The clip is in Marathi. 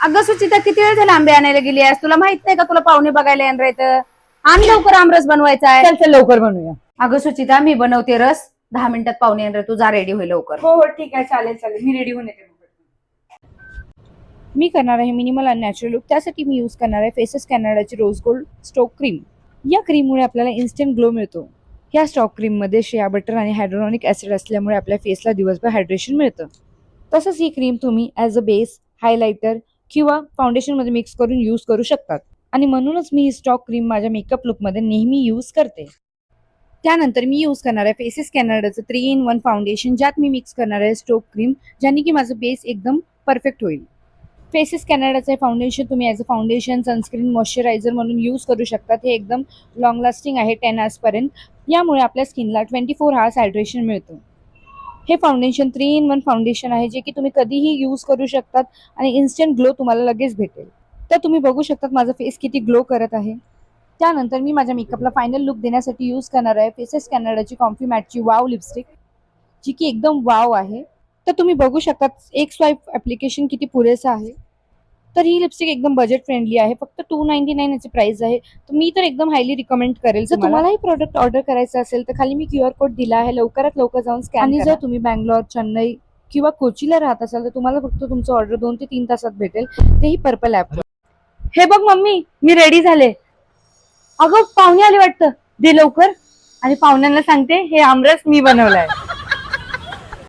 अगं सुचिता, किती वेळ झाला आंबे आणायला गेली आहेस? तुला माहित नाही का तुला पाहुणे बघायला येणार आहेत? आण लवकर, आमरस बनवायचा आहे. चल चल लवकर बनवूया. अगं सुचिता, मी बनवते रस. 10 मिनिटात पाहुणे येणार, तू जा रेडी होईल लवकर. हो हो ठीक आहे, चालेल चालेल, मी रेडी होऊन येते. मी करणार आहे मिनिमल आणि नॅचरल लुक. त्यासाठी मी यूज करणार आहे फेसेस कॅनडाची रोज गोल्ड स्टोक क्रीम. या क्रीममुळे आपल्याला इन्स्टंट ग्लो मिळतो. या स्टॉक क्रीममध्ये शिया बटर आणि हायड्रोनिक ॲसिड असल्यामुळे आपल्या फेसला दिवसभर हायड्रेशन मिळतं. तसंच ही क्रीम तुम्ही ॲज अ बेस, हायलायटर किंवा फाउंडेशनमध्ये मिक्स करून यूज करू शकतात. आणि म्हणूनच मी ही स्टॉक क्रीम माझ्या मेकअप लुकमध्ये नेहमी यूज करते. त्यानंतर मी यूज करणार आहे फेसेस कॅनडाचं 3-in-1 फाउंडेशन, ज्यात मी मिक्स करणार आहे स्टोक क्रीम, ज्याने की माझं बेस एकदम परफेक्ट होईल. फेसेस कॅनडाचे फाउंडेशन तुम्ही as a foundation, sunscreen, moisturiser म्हणून यूज करू शकतात. हे एकदम लॉंग लास्टिंग आहे 10 आवर्सपर्यंत. यामुळे आपल्या स्किनला 24 आवर्स हायड्रेशन मिळतं. हे फाउंडेशन 3-in-1 फाउंडेशन आहे, जे की तुम्ही कधीही यूज करू शकतात आणि इन्स्टंट ग्लो तुम्हाला लगेच भेटेल. तर तुम्ही बघू शकतात माझा फेस किती ग्लो करत आहे. त्यानंतर मी माझ्या मेकअपला फायनल लुक देण्यासाठी यूज करणार आहे फेसेस कॅनडाची कॉम्फी मॅटची वाव लिपस्टिक, जी की एकदम वाव आहे. तर तुम्ही बघू शकता एक स्वाईप ॲप्लिकेशन किती पुरेसं आहे. तर ही लिपस्टिक एकदम बजेट फ्रेंडली आहे. फक्त 299 याची प्राइस आहे. तर मी तर एकदम हायली रिकमेंड करेल. जर तुम्हालाही प्रोडक्ट ऑर्डर करायचं असेल तर खाली मी QR कोड दिला आहे, लवकरात लवकर जाऊन स्कॅन करा. आणि जर तुम्ही बँगलोर, चेन्नई किंवा कोचीला राहत असाल तर तुम्हाला फक्त तुमचं ऑर्डर 2 ते 3 तासात भेटेल, तेही पर्पल ॲपवर. हे बघ मम्मी, मी रेडी झाले. अगं पाहुणे आले वाटतं, दे लवकर. आणि पाहुण्यांना सांगते हे आमरस मी बनवलाय.